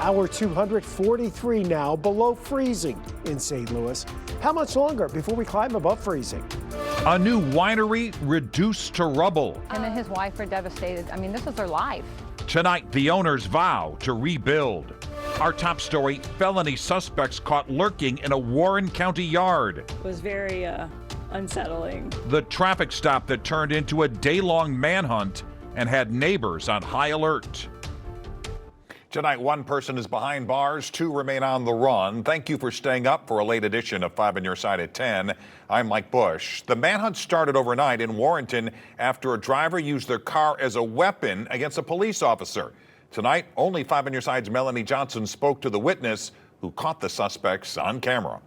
Hour 243 now, below freezing in St. Louis. How much longer before we climb above freezing? A new winery reduced to rubble. Him and his wife are devastated. I mean, this is their life. Tonight, the owners vow to rebuild. Our top story, felony suspects caught lurking in a Warren County yard. It was very unsettling. The traffic stop that turned into a day-long manhunt and had neighbors on high alert. Tonight, one person is behind bars, two remain on the run. Thank you for staying up for a late edition of 5 on Your Side at 10. I'm Mike Bush. The manhunt started overnight in Warrenton after a driver used their car as a weapon against a police officer. Tonight, only 5 on Your Side's Melanie Johnson spoke to the witness who caught the suspects on camera.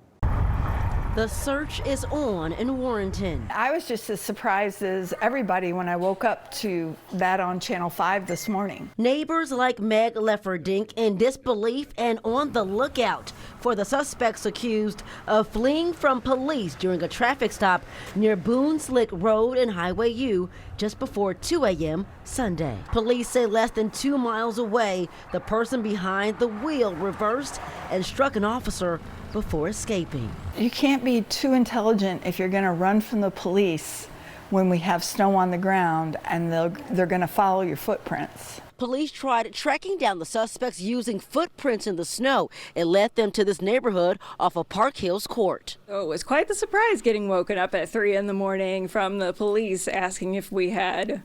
The search is on in Warrenton. I was just as surprised as everybody when I woke up to that on Channel 5 this morning. Neighbors like Meg Lefferdink in disbelief and on the lookout for the suspects accused of fleeing from police during a traffic stop near Boone Slick Road and Highway U just before 2 a.m. Sunday. Police say less than 2 miles away, the person behind the wheel reversed and struck an officer before escaping. You can't be too intelligent if you're going to run from the police when we have snow on the ground and they're going to follow your footprints. Police tried tracking down the suspects using footprints in the snow. It led them to this neighborhood off of Park Hills Court. Oh, it was quite the surprise getting woken up at 3 in the morning from the police asking if we had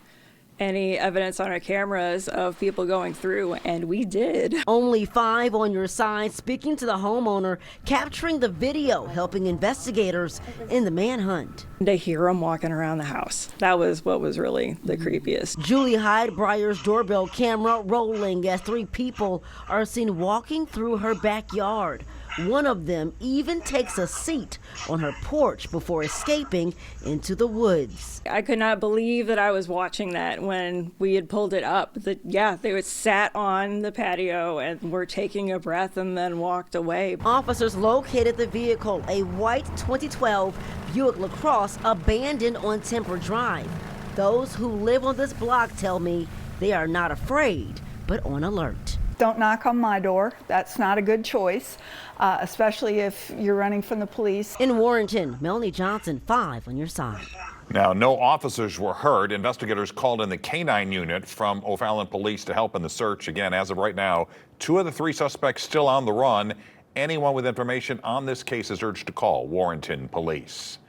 any evidence on our cameras of people going through, and we did. Only 5 on Your Side speaking to the homeowner, capturing the video, helping investigators in the manhunt. To hear them walking around the house, that was what was really the creepiest. Julie Hyde-Breyer's doorbell camera rolling as 3 people are seen walking through her backyard. One of them even takes a seat on her porch before escaping into the woods. I could not believe that I was watching that when we had pulled it up. They was sat on the patio and were taking a breath and then walked away. Officers located the vehicle, a white 2012 Buick LaCrosse, abandoned on Temper Drive. Those who live on this block tell me they are not afraid, but on alert. Don't knock on my door. That's not a good choice, especially if you're running from the police. In Warrenton, Melanie Johnson, 5 on Your Side. Now, no officers were hurt. Investigators called in the K-9 unit from O'Fallon Police to help in the search. Again, as of right now, 2 of the 3 suspects still on the run. Anyone with information on this case is urged to call Warrenton Police.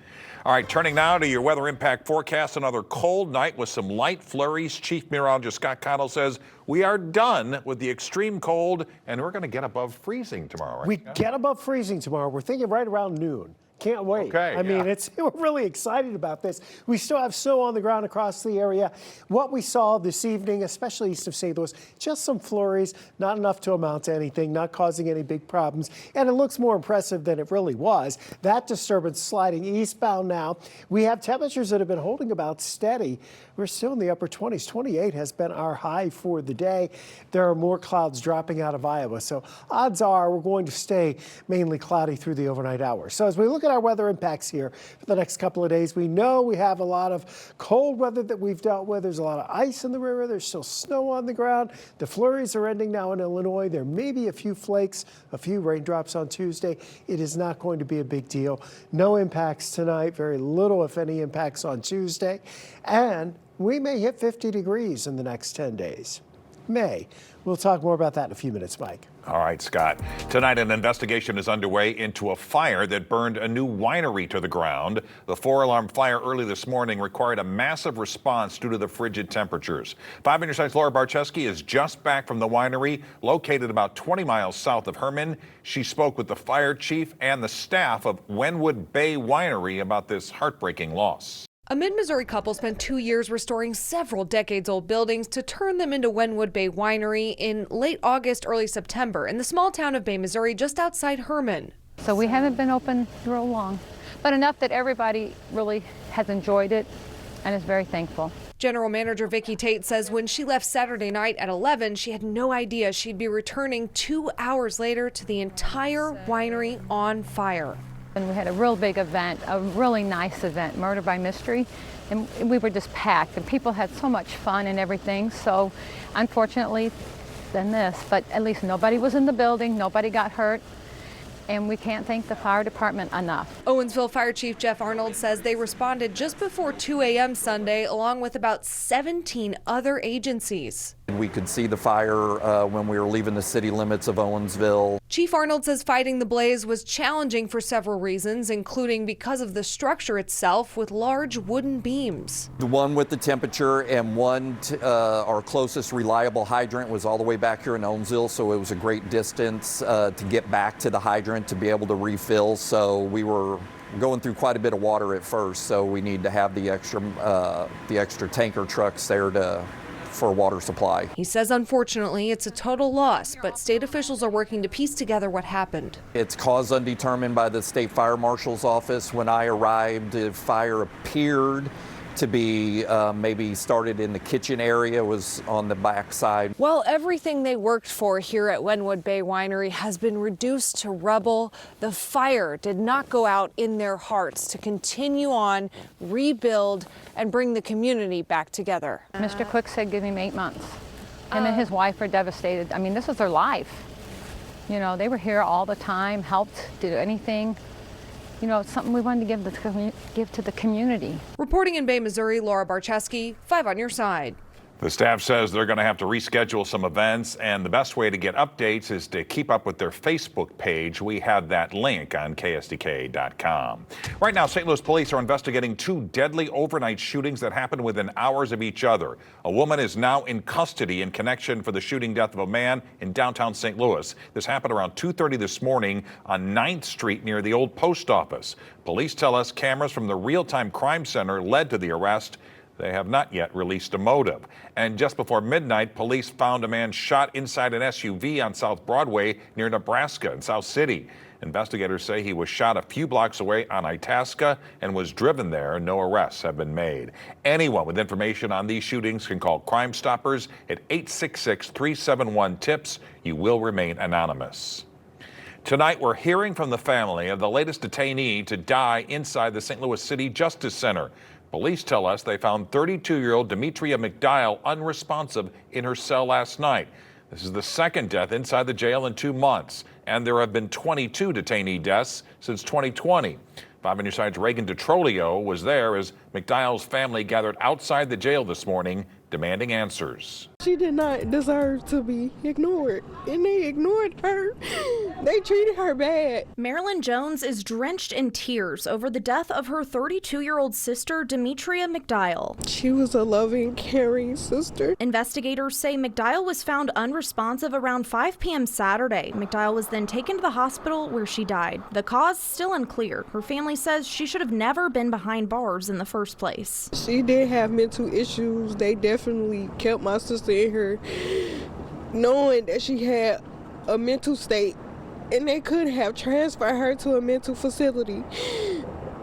All right, turning now to your weather impact forecast. Another cold night with some light flurries. Chief Meteorologist Scott Cottle says we are done with the extreme cold and we're going to get above freezing tomorrow. Right? We get above freezing tomorrow. We're thinking right around noon. Can't wait. Okay, I mean, we're really excited about this. We still have snow on the ground across the area. What we saw this evening, especially east of St. Louis, just some flurries, not enough to amount to anything, not causing any big problems. And it looks more impressive than it really was. That disturbance sliding eastbound now. We have temperatures that have been holding about steady. We're still in the upper 20s. 28 has been our high for the day. There are more clouds dropping out of Iowa. So odds are we're going to stay mainly cloudy through the overnight hours. So as we look at our weather impacts here for the next couple of days, we know we have a lot of cold weather that we've dealt with. There's a lot of ice in the river. There's still snow on the ground. The flurries are ending now in Illinois. There may be a few flakes, a few raindrops on Tuesday. It is not going to be a big deal. No impacts tonight, very little, if any, impacts on Tuesday. And we may hit 50 degrees in the next 10 days. May. We'll talk more about that in a few minutes, Mike. All right, Scott. Tonight, an investigation is underway into a fire that burned a new winery to the ground. The 4-alarm fire early this morning required a massive response due to the frigid temperatures. 5 on Your Side's Laura Barczewski is just back from the winery, located about 20 miles south of Herman. She spoke with the fire chief and the staff of Wynwood Bay Winery about this heartbreaking loss. A mid-Missouri couple spent 2 years restoring several decades-old buildings to turn them into Wynwood Bay Winery in late August, early September in the small town of Bay, Missouri, just outside Herman. So we haven't been open real long, but enough that everybody really has enjoyed it and is very thankful. General Manager Vicki Tate says when she left Saturday night at 11, she had no idea she'd be returning 2 hours later to the entire winery on fire. And we had a real big event, a really nice event, Murder by Mystery, and we were just packed and people had so much fun and everything. So unfortunately, than this, but at least nobody was in the building, nobody got hurt, and we can't thank the fire department enough. Owensville Fire Chief Jeff Arnold says they responded just before 2 a.m. Sunday, along with about 17 other agencies. We could see the fire when we were leaving the city limits of Owensville. Chief Arnold says fighting the blaze was challenging for several reasons, including because of the structure itself with large wooden beams. The one with the temperature and one, our closest reliable hydrant was all the way back here in Owensville, so it was a great distance to get back to the hydrant to be able to refill. So we were going through quite a bit of water at first, so we need to have the extra tanker trucks there for water supply. He says unfortunately it's a total loss, but state officials are working to piece together what happened. It's cause undetermined by the state fire marshal's office. When I arrived, the fire appeared to be maybe started in the kitchen area, was on the back side. Well, everything they worked for here at Wynwood Bay Winery has been reduced to rubble. The fire did not go out in their hearts to continue on, rebuild, and bring the community back together. Mr. Quick said, give him 8 months. Him and his wife are devastated. I mean, this was their life. You know, they were here all the time, helped, did anything. You know, it's something we wanted to give to the community. Reporting in Bay, Missouri, Laura Barcheski, 5 on your side. The staff says they're going to have to reschedule some events, and the best way to get updates is to keep up with their Facebook page. We have that link on KSDK.com. Right now, St. Louis police are investigating 2 deadly overnight shootings that happened within hours of each other. A woman is now in custody in connection for the shooting death of a man in downtown St. Louis. This happened around 2:30 this morning on 9th Street near the old post office. Police tell us cameras from the Real-Time Crime Center led to the arrest. They have not yet released a motive. And just before midnight, police found a man shot inside an SUV on South Broadway near Nebraska in South City. Investigators say he was shot a few blocks away on Itasca and was driven there. No arrests have been made. Anyone with information on these shootings can call Crime Stoppers at 866-371-TIPS. You will remain anonymous. Tonight, we're hearing from the family of the latest detainee to die inside the St. Louis City Justice Center. Police tell us they found 32-year-old Demetria McDial unresponsive in her cell last night. This is the second death inside the jail in 2 months, and there have been 22 detainee deaths since 2020. 5 on your side's Reagan DeTrolio was there as McDial's family gathered outside the jail this morning demanding answers. She did not deserve to be ignored, and they ignored her. They treated her bad. Marilyn Jones is drenched in tears over the death of her 32-year-old sister, Demetria McDial. She was a loving, caring sister. Investigators say McDial was found unresponsive around 5 p.m. Saturday. McDial was then taken to the hospital where she died. The cause still unclear. Her family says she should have never been behind bars in the first place. She did have mental issues. They definitely kept my sister in here knowing that she had a mental state, and they could have transferred her to a mental facility.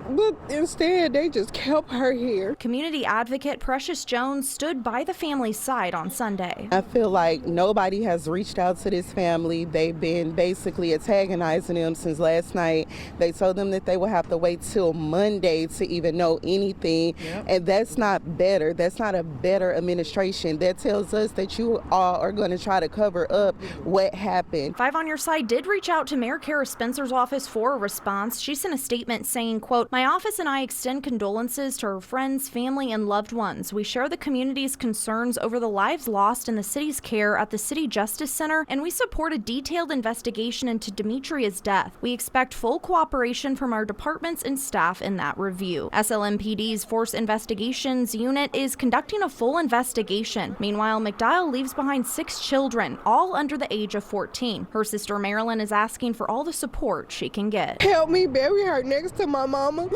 But instead, they just kept her here. Community advocate Precious Jones stood by the family's side on Sunday. I feel like nobody has reached out to this family. They've been basically antagonizing them since last night. They told them that they would have to wait till Monday to even know anything. Yep. And that's not better. That's not a better administration. That tells us that you all are going to try to cover up what happened. 5 on Your Side did reach out to Mayor Kara Spencer's office for a response. She sent a statement saying, quote, "My office and I extend condolences to her friends, family, and loved ones. We share the community's concerns over the lives lost in the city's care at the City Justice Center, and we support a detailed investigation into Demetria's death. We expect full cooperation from our departments and staff in that review." SLMPD's Force Investigations Unit is conducting a full investigation. Meanwhile, McDial leaves behind 6 children, all under the age of 14. Her sister Marilyn is asking for all the support she can get. Help me bury her next to my mama.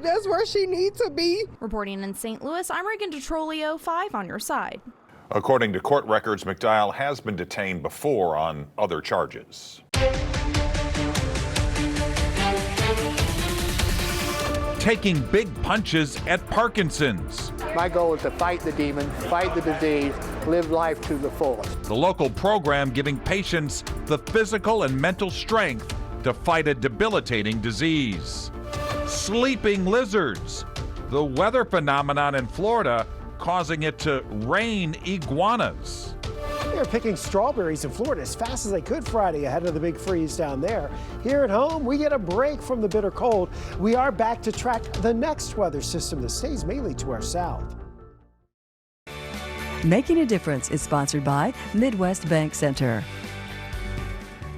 That's where she needs to be. Reporting in St. Louis, I'm Reagan DeTrolio, 5 on Your Side. According to court records, McDial has been detained before on other charges. Taking big punches at Parkinson's. My goal is to fight the demon, fight the disease, live life to the fullest. The local program giving patients the physical and mental strength to fight a debilitating disease. Sleeping lizards, the weather phenomenon in Florida causing it to rain iguanas. They're picking strawberries in Florida as fast as they could Friday ahead of the big freeze down there. Here at home, we get a break from the bitter cold. We are back to track the next weather system that stays mainly to our south. Making a Difference is sponsored by Midwest Bank Center.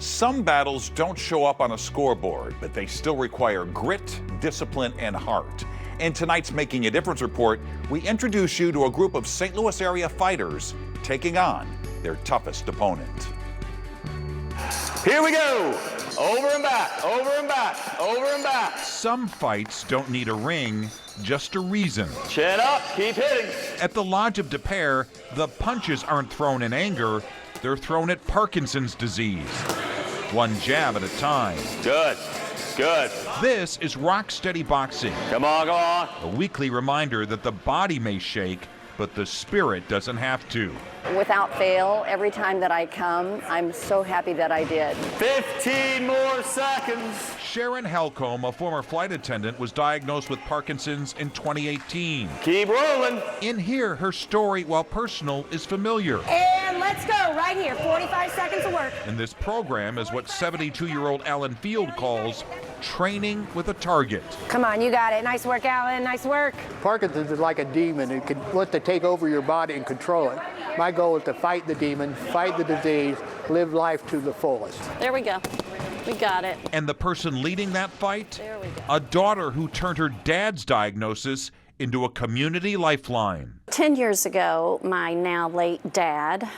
Some battles don't show up on a scoreboard, but they still require grit, discipline, and heart. In tonight's Making a Difference report, we introduce you to a group of St. Louis area fighters taking on their toughest opponent. Here we go. Over and back, over and back, over and back. Some fights don't need a ring, just a reason. Chin up, keep hitting. At the Lodge of DePere, the punches aren't thrown in anger, they're thrown at Parkinson's disease. One jab at a time. Good, good. This is Rock Steady Boxing. Come on, come on. A weekly reminder that the body may shake, but the spirit doesn't have to. Without fail, every time that I come, I'm so happy that I did. 15 more seconds. Sharon Helcomb, a former flight attendant, was diagnosed with Parkinson's in 2018. Keep rolling. In here, her story, while personal, is familiar. And let's go, right here, 45 seconds of work. And this program is what 72-year-old Alan Field calls training with a target. Come on, you got it. Nice work, Alan, nice work. Parkinson's is like a demon. It can want to take over your body and control it. My goal is to fight the demon, fight the disease, live life to the fullest. There we go. We got it. And the person leading that fight? A daughter who turned her dad's diagnosis into a community lifeline. 10 years ago, my now late dad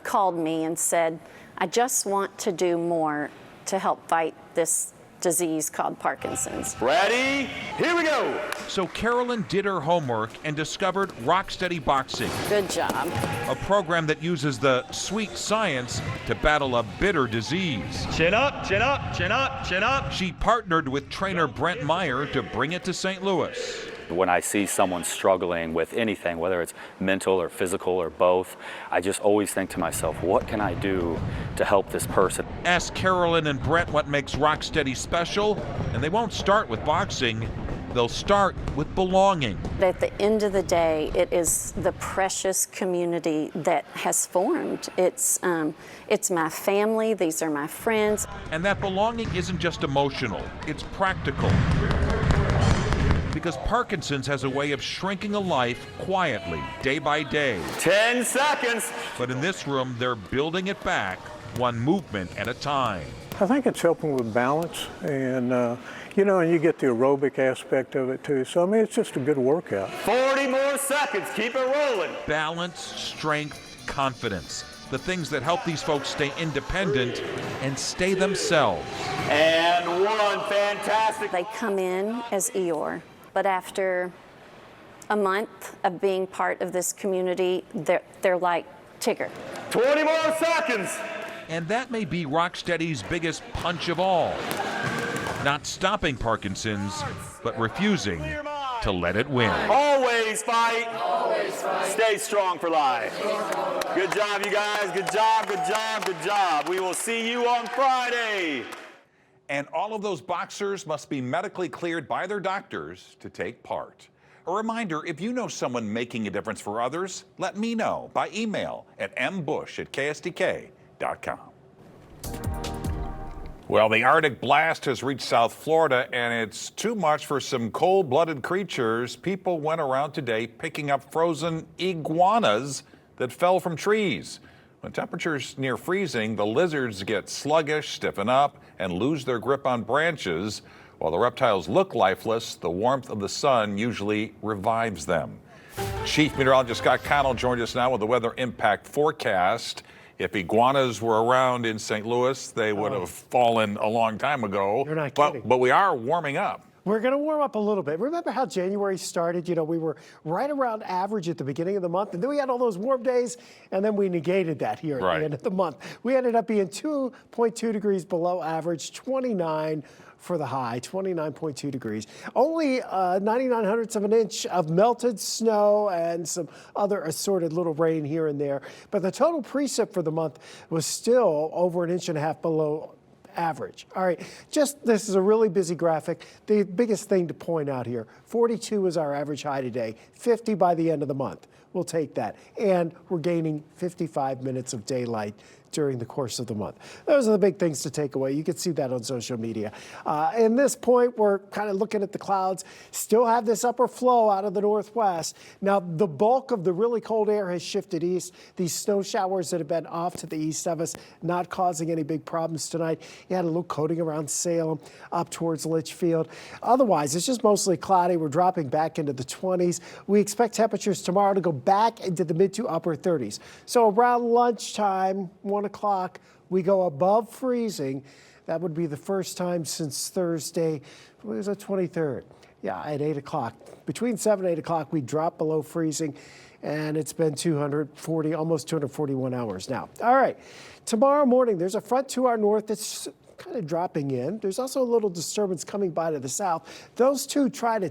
called me and said, I just want to do more to help fight this disease called Parkinson's. Ready? Here we go. So Carolyn did her homework and discovered Rock Steady Boxing. Good job. A program that uses the sweet science to battle a bitter disease. Chin up, chin up, chin up, chin up. She partnered with trainer Brent Meyer to bring it to St. Louis. When I see someone struggling with anything, whether it's mental or physical or both, I just always think to myself, what can I do to help this person? Ask Carolyn and Brent what makes Rock Steady special, and they won't start with boxing. They'll start with belonging. At the end of the day, it is the precious community that has formed. It's my family, these are my friends. And that belonging isn't just emotional, it's practical. Because Parkinson's has a way of shrinking a life quietly, day by day. 10 seconds. But in this room, they're building it back, one movement at a time. I think it's helping with balance and, and you get the aerobic aspect of it too. So, I mean, it's just a good workout. 40 more seconds. Keep it rolling. Balance, strength, confidence. The things that help these folks stay independent and stay themselves. And one. Fantastic. They come in as Eeyore. But after a month of being part of this community, they're like Tigger. 20 more seconds. And that may be Rock Steady's biggest punch of all. Not stopping Parkinson's, but refusing to let it win. Always fight. Always fight. Stay strong for life. Good job, you guys. Good job, good job, good job. We will see you on Friday. And all of those boxers must be medically cleared by their doctors to take part. A reminder, if you know someone making a difference for others, let me know by email at mbush@ksdk.com. Well, the Arctic blast has reached South Florida, and it's too much for some cold-blooded creatures. People went around today picking up frozen iguanas that fell from trees. When temperatures near freezing, the lizards get sluggish, stiffen up, and lose their grip on branches. While the reptiles look lifeless, the warmth of the sun usually revives them. Chief Meteorologist Scott Connell joined us now with the weather impact forecast. If iguanas were around in St. Louis, they would have fallen a long time ago. You're not kidding. But we are warming up. We're going to warm up a little bit. Remember how January started? You know, we were right around average at the beginning of the month, and then we had all those warm days, and then we negated that here at the end of the month. We ended up being 2.2 degrees below average, 29 for the high, 29.2 degrees. Only 99/100ths of an inch of melted snow and some other assorted little rain here and there. But the total precip for the month was still over 1.5 inches below average. All right, this is a really busy graphic. The biggest thing to point out here, 42 is our average high today, 50 by the end of the month. We'll take that. And we're gaining 55 minutes of daylight during the course of the month. Those are the big things to take away. You can see that on social media. In this point, we're kind of looking at the clouds, still have this upper flow out of the northwest. Now, the bulk of the really cold air has shifted east. These snow showers that have been off to the east of us, not causing any big problems tonight. You had a little coating around Salem, up towards Litchfield. Otherwise, it's just mostly cloudy. We're dropping back into the 20s. We expect temperatures tomorrow to go back into the mid to upper 30s. So around lunchtime, 1 o'clock, we go above freezing. That would be the first time since Thursday, what was it, 23rd? Yeah, at 8 o'clock. Between 7 and 8 o'clock, we drop below freezing, and it's been 240, almost 241 hours now. All right, tomorrow morning, there's a front to our north that's kind of dropping in. There's also a little disturbance coming by to the south. Those two try to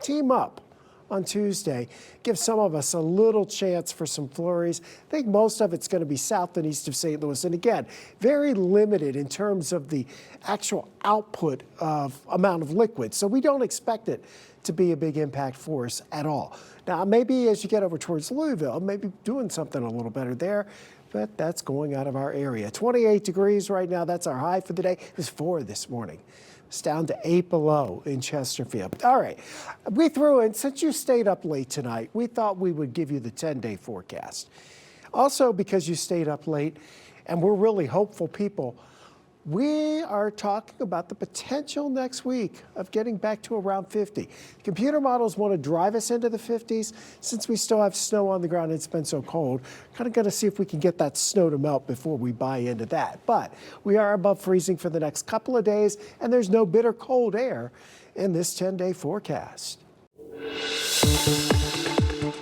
team up on Tuesday, give some of us a little chance for some flurries. I think most of it's going to be south and east of St. Louis. And again, very limited in terms of the actual output of amount of liquid. So we don't expect it to be a big impact for us at all. Now, maybe as you get over towards Louisville, maybe doing something a little better there. But that's going out of our area. 28 degrees right now. That's our high for the day. It was 4 this morning. It's down to 8 below in Chesterfield. All right, we threw in, since you stayed up late tonight, we thought we would give you the 10-day forecast. Also, because you stayed up late, and we're really hopeful people, we are talking about the potential next week of getting back to around 50. Computer models want to drive us into the 50s. Since we still have snow on the ground, it's been so cold, kind of going to see if we can get that snow to melt before we buy into that. But we are above freezing for the next couple of days, and there's no bitter cold air in this 10-day forecast.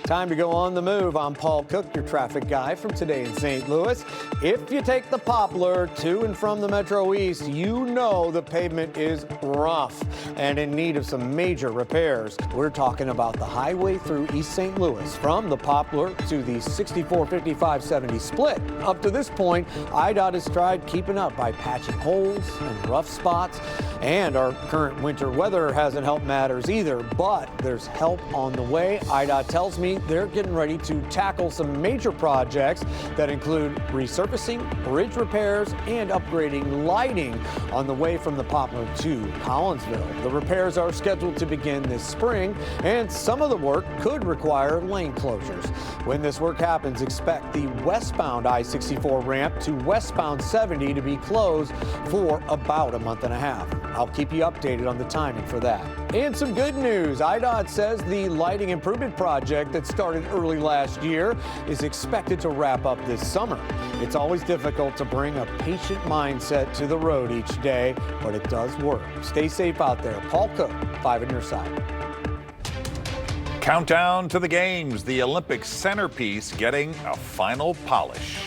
Time to go on the move. I'm Paul Cook, your traffic guy from Today in St. Louis. If you take the Poplar to and from the Metro East, you know the pavement is rough and in need of some major repairs. We're talking about the highway through East St. Louis from the Poplar to the 64-55-70 split. Up to this point, IDOT has tried keeping up by patching holes and rough spots, and our current winter weather hasn't helped matters either, but there's help on the way. IDOT tells me they're getting ready to tackle some major projects that include resurfacing, bridge repairs, and upgrading lighting on the way from the Poplar to Collinsville. The repairs are scheduled to begin this spring, and some of the work could require lane closures. When this work happens, expect the westbound I-64 ramp to westbound 70 to be closed for about a month and a half. I'll keep you updated on the timing for that. And some good news. IDOT says the lighting improvement project that started early last year is expected to wrap up this summer. It's always difficult to bring a patient mindset to the road each day, but it does work. Stay safe out there. Paul Cook, 5 on your side. Countdown to the games, the Olympic centerpiece getting a final polish.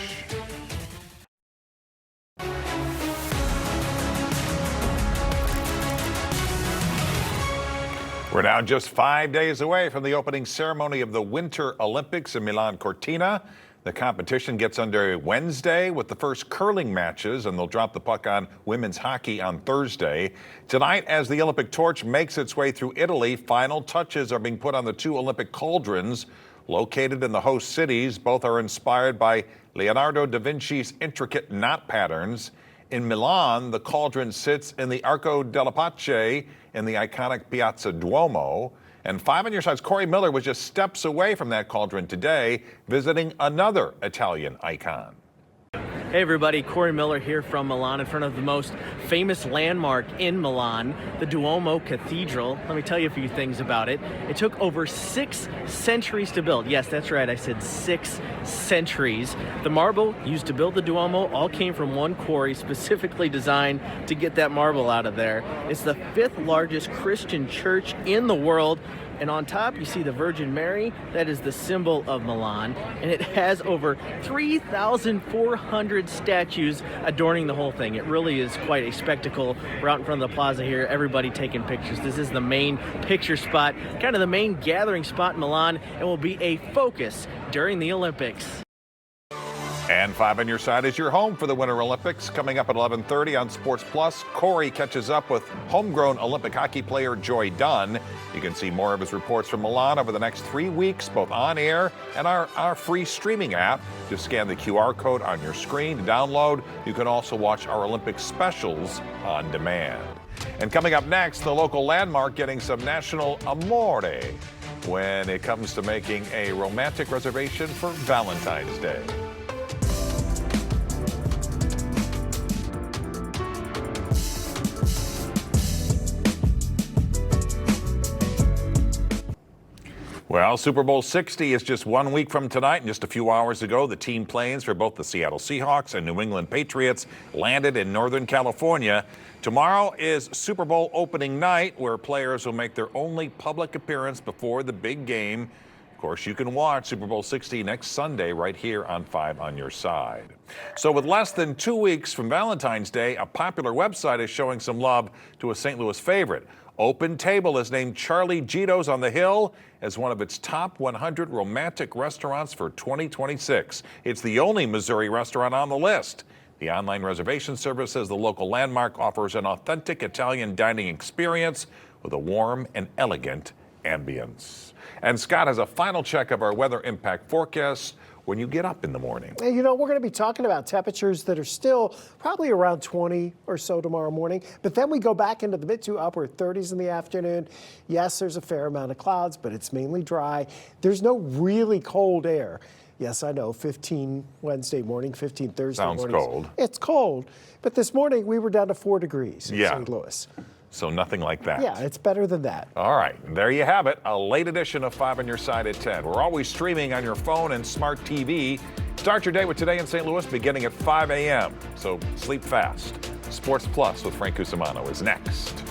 We're now just 5 days away from the opening ceremony of the Winter Olympics in Milan Cortina. The competition gets underway Wednesday with the first curling matches, and they'll drop the puck on women's hockey on Thursday. Tonight, as the Olympic torch makes its way through Italy, final touches are being put on the 2 Olympic cauldrons located in the host cities. Both are inspired by Leonardo da Vinci's intricate knot patterns. In Milan, the cauldron sits in the Arco della Pace in the iconic Piazza Duomo. And 5 on your side's Corey Miller was just steps away from that cauldron today, visiting another Italian icon. Hey everybody, Corey Miller here from Milan in front of the most famous landmark in Milan, the Duomo Cathedral. Let me tell you a few things about it. It took over 6 centuries to build. Yes, that's right, I said 6 centuries. The marble used to build the Duomo all came from one quarry specifically designed to get that marble out of there. It's the 5th largest Christian church in the world. And on top, you see the Virgin Mary. That is the symbol of Milan. And it has over 3,400 statues adorning the whole thing. It really is quite a spectacle. We're out in front of the plaza here, everybody taking pictures. This is the main picture spot, kind of the main gathering spot in Milan, and will be a focus during the Olympics. And 5 on Your Side is your home for the Winter Olympics. Coming up at 11:30 on Sports Plus, Corey catches up with homegrown Olympic hockey player Joy Dunn. You can see more of his reports from Milan over the next 3 weeks, both on air and our free streaming app. Just scan the QR code on your screen to download. You can also watch our Olympic specials on demand. And coming up next, the local landmark getting some national amore when it comes to making a romantic reservation for Valentine's Day. Well, Super Bowl 60 is just 1 week from tonight, and just a few hours ago, the team planes for both the Seattle Seahawks and New England Patriots landed in Northern California. Tomorrow is Super Bowl opening night, where players will make their only public appearance before the big game. Of course, you can watch Super Bowl 60 next Sunday right here on 5 on Your Side. So with less than 2 weeks from Valentine's Day, a popular website is showing some love to a St. Louis favorite. Open Table has named Charlie Gito's on the Hill as one of its top 100 romantic restaurants for 2026. It's the only Missouri restaurant on the list. The online reservation service says the local landmark offers an authentic Italian dining experience with a warm and elegant ambience. And Scott has a final check of our weather impact forecast when you get up in the morning. And you know, we're going to be talking about temperatures that are still probably around 20 or so tomorrow morning, but then we go back into the mid to upper 30s in the afternoon. Yes, there's a fair amount of clouds, but it's mainly dry. There's no really cold air. Yes, I know, 15 Wednesday morning, 15 Thursday morning. Sounds cold. It's cold, but this morning we were down to 4 degrees in St. Louis. So nothing like that. Yeah, it's better than that. All right, there you have it. A late edition of 5 on Your Side at 10. We're always streaming on your phone and smart TV. Start your day with Today in St. Louis beginning at 5 a.m. So sleep fast. Sports Plus with Frank Cusimano is next.